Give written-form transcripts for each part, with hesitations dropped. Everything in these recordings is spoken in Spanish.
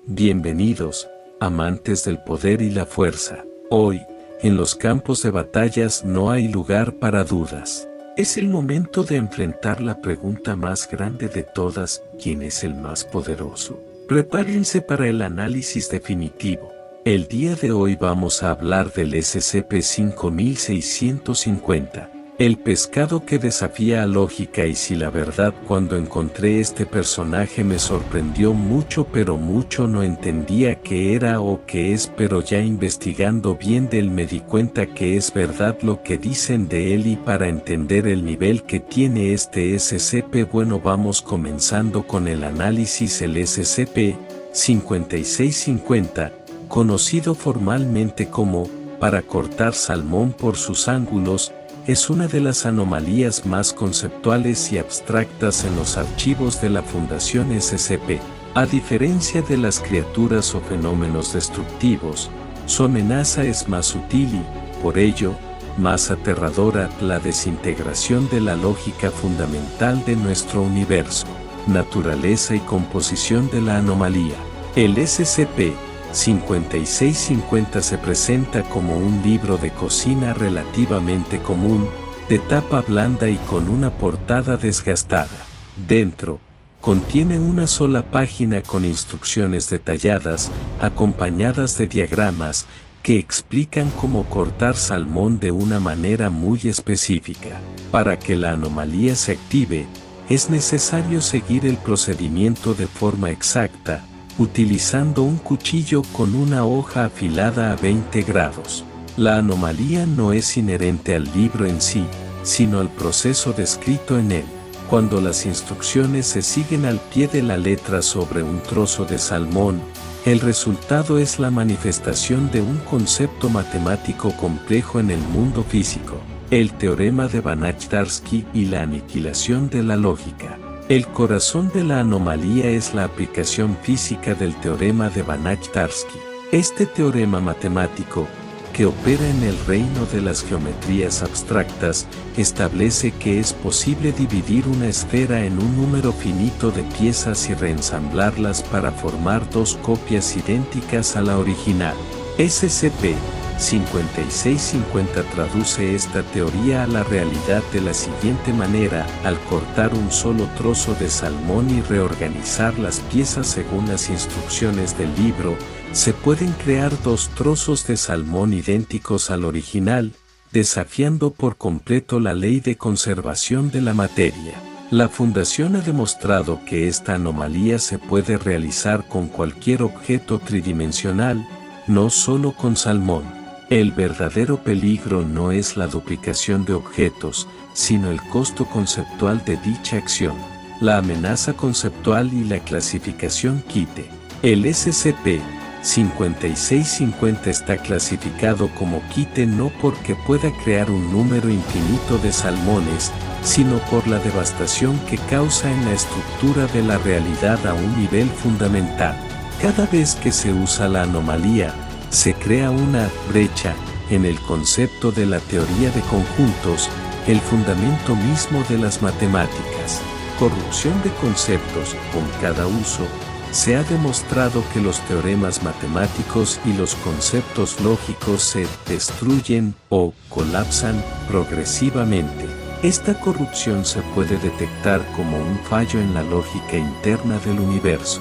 Bienvenidos, amantes del poder y la fuerza. Hoy, en los campos de batallas no hay lugar para dudas. Es el momento de enfrentar la pregunta más grande de todas: ¿quién es el más poderoso? Prepárense para el análisis definitivo. El día de hoy vamos a hablar del SCP-5650. El pescado que desafía a lógica. Y si la verdad, cuando encontré este personaje me sorprendió mucho, pero mucho no entendía qué era o qué es, pero ya investigando bien de él me di cuenta que es verdad lo que dicen de él. Y para entender el nivel que tiene este SCP, bueno, vamos comenzando con el análisis. El SCP-5650, conocido formalmente como para cortar salmón por sus ángulos, es una de las anomalías más conceptuales y abstractas en los archivos de la Fundación SCP. A diferencia de las criaturas o fenómenos destructivos, su amenaza es más sutil y, por ello, más aterradora: la desintegración de la lógica fundamental de nuestro universo. Naturaleza y composición de la anomalía. El SCP-5650 se presenta como un libro de cocina relativamente común, de tapa blanda y con una portada desgastada. Dentro, contiene una sola página con instrucciones detalladas, acompañadas de diagramas, que explican cómo cortar salmón de una manera muy específica. Para que la anomalía se active, es necesario seguir el procedimiento de forma exacta, utilizando un cuchillo con una hoja afilada a 20 grados. La anomalía no es inherente al libro en sí, sino al proceso descrito en él. Cuando las instrucciones se siguen al pie de la letra sobre un trozo de salmón, el resultado es la manifestación de un concepto matemático complejo en el mundo físico: el teorema de Banach-Tarski y la aniquilación de la lógica. El corazón de la anomalía es la aplicación física del teorema de Banach-Tarski. Este teorema matemático, que opera en el reino de las geometrías abstractas, establece que es posible dividir una esfera en un número finito de piezas y reensamblarlas para formar dos copias idénticas a la original. SCP-5650 traduce esta teoría a la realidad de la siguiente manera: al cortar un solo trozo de salmón y reorganizar las piezas según las instrucciones del libro, se pueden crear dos trozos de salmón idénticos al original, desafiando por completo la ley de conservación de la materia. La Fundación ha demostrado que esta anomalía se puede realizar con cualquier objeto tridimensional, no solo con salmón. El verdadero peligro no es la duplicación de objetos, sino el costo conceptual de dicha acción. La amenaza conceptual y la clasificación Kite. El SCP-5650 está clasificado como Kite no porque pueda crear un número infinito de salmones, sino por la devastación que causa en la estructura de la realidad a un nivel fundamental. Cada vez que se usa la anomalía, se crea una brecha en el concepto de la teoría de conjuntos, el fundamento mismo de las matemáticas. Corrupción de conceptos. Con cada uso, se ha demostrado que los teoremas matemáticos y los conceptos lógicos se destruyen o colapsan progresivamente. Esta corrupción se puede detectar como un fallo en la lógica interna del universo.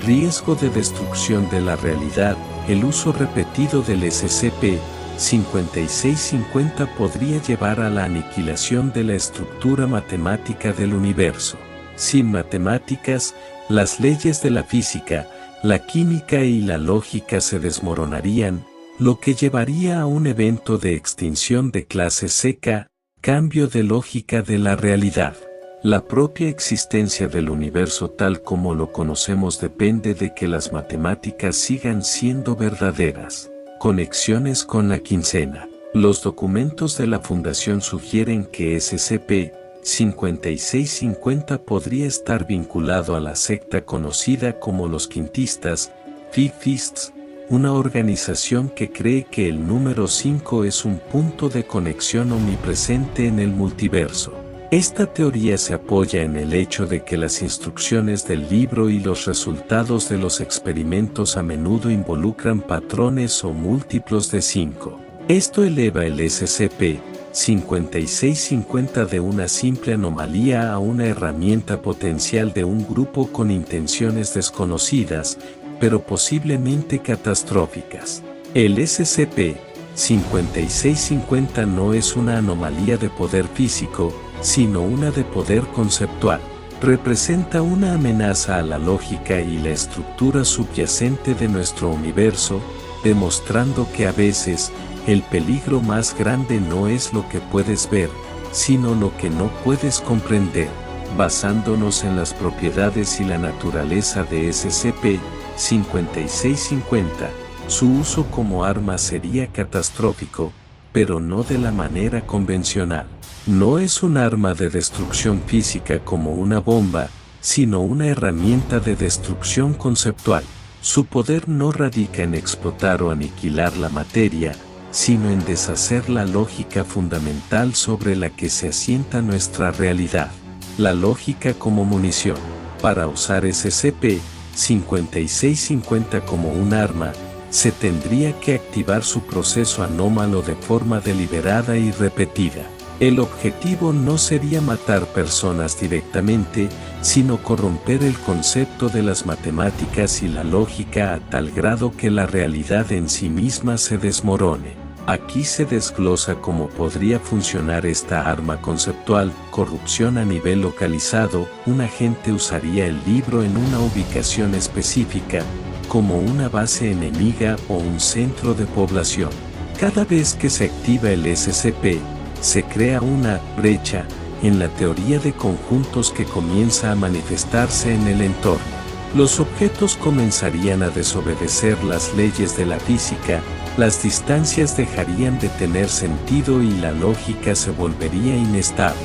Riesgo de destrucción de la realidad. El uso repetido del SCP-5650 podría llevar a la aniquilación de la estructura matemática del universo. Sin matemáticas, las leyes de la física, la química y la lógica se desmoronarían, lo que llevaría a un evento de extinción de clase seca, cambio de lógica de la realidad. La propia existencia del universo tal como lo conocemos depende de que las matemáticas sigan siendo verdaderas. Conexiones con la quincena. Los documentos de la Fundación sugieren que SCP-5650 podría estar vinculado a la secta conocida como los quintistas, Fifists, una organización que cree que el número 5 es un punto de conexión omnipresente en el multiverso. Esta teoría se apoya en el hecho de que las instrucciones del libro y los resultados de los experimentos a menudo involucran patrones o múltiplos de 5. Esto eleva el SCP-5650 de una simple anomalía a una herramienta potencial de un grupo con intenciones desconocidas, pero posiblemente catastróficas. El SCP-5650 no es una anomalía de poder físico, sino una de poder conceptual. Representa una amenaza a la lógica y la estructura subyacente de nuestro universo, demostrando que a veces, el peligro más grande no es lo que puedes ver, sino lo que no puedes comprender. Basándonos en las propiedades y la naturaleza de SCP-5650, su uso como arma sería catastrófico, pero no de la manera convencional. No es un arma de destrucción física como una bomba, sino una herramienta de destrucción conceptual. Su poder no radica en explotar o aniquilar la materia, sino en deshacer la lógica fundamental sobre la que se asienta nuestra realidad. La lógica como munición. Para usar SCP-5650 como un arma, se tendría que activar su proceso anómalo de forma deliberada y repetida. El objetivo no sería matar personas directamente, sino corromper el concepto de las matemáticas y la lógica a tal grado que la realidad en sí misma se desmorone. Aquí se desglosa cómo podría funcionar esta arma conceptual: corrupción a nivel localizado. Un agente usaría el libro en una ubicación específica, como una base enemiga o un centro de población. Cada vez que se activa el SCP, se crea una brecha en la teoría de conjuntos que comienza a manifestarse en el entorno. Los objetos comenzarían a desobedecer las leyes de la física, las distancias dejarían de tener sentido y la lógica se volvería inestable.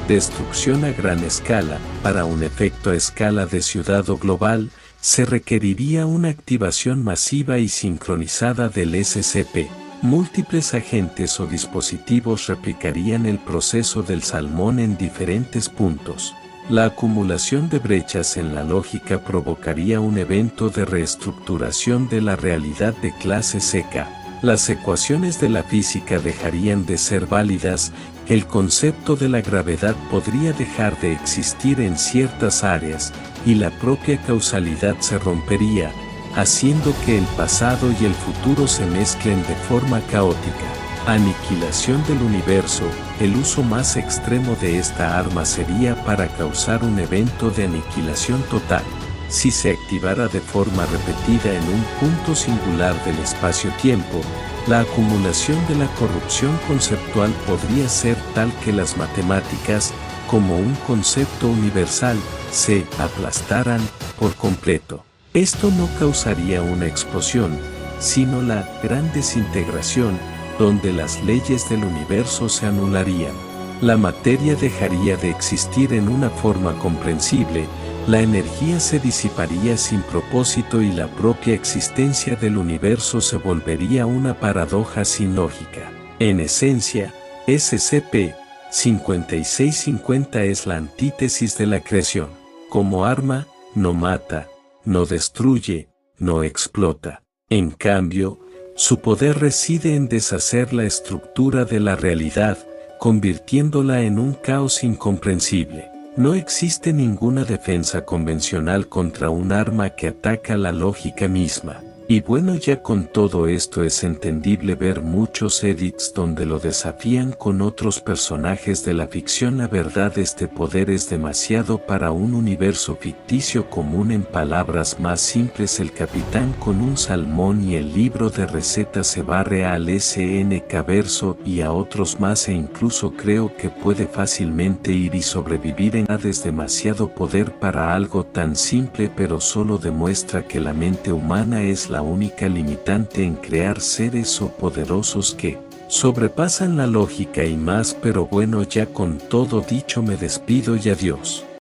Destrucción a gran escala. Para un efecto a escala de ciudad o global, se requeriría una activación masiva y sincronizada del SCP. Múltiples agentes o dispositivos replicarían el proceso del salmón en diferentes puntos. La acumulación de brechas en la lógica provocaría un evento de reestructuración de la realidad de clase seca. Las ecuaciones de la física dejarían de ser válidas, el concepto de la gravedad podría dejar de existir en ciertas áreas, y la propia causalidad se rompería, haciendo que el pasado y el futuro se mezclen de forma caótica. Aniquilación del universo. El uso más extremo de esta arma sería para causar un evento de aniquilación total. Si se activara de forma repetida en un punto singular del espacio-tiempo, la acumulación de la corrupción conceptual podría ser tal que las matemáticas, como un concepto universal, se aplastaran por completo. Esto no causaría una explosión, sino la gran desintegración, donde las leyes del universo se anularían. La materia dejaría de existir en una forma comprensible, la energía se disiparía sin propósito y la propia existencia del universo se volvería una paradoja sin lógica. En esencia, SCP-5650 es la antítesis de la creación. Como arma, no mata, no destruye, no explota. En cambio, su poder reside en deshacer la estructura de la realidad, convirtiéndola en un caos incomprensible. No existe ninguna defensa convencional contra un arma que ataca la lógica misma. Y bueno, ya con todo esto es entendible ver muchos edits donde lo desafían con otros personajes de la ficción. La verdad, este poder es demasiado para un universo ficticio común. En palabras más simples, el capitán con un salmón y el libro de recetas se barre al SNK verso y a otros más, e incluso creo que puede fácilmente ir y sobrevivir en Hades. Demasiado poder para algo tan simple, pero solo demuestra que la mente humana es la única limitante en crear seres o poderosos que sobrepasan la lógica y más. Pero bueno, ya con todo dicho me despido y adiós.